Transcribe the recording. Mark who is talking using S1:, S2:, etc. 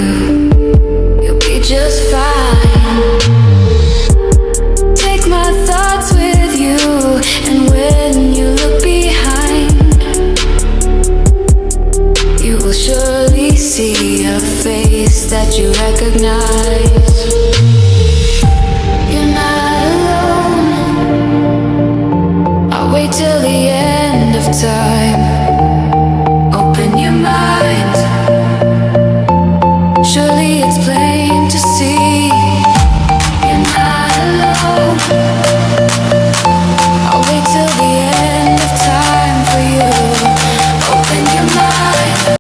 S1: you, you'll be just fine. Take my thoughts with you, and when you look behind, you will surely see a face that you recognize. You're not alone. I'll wait till the end of time.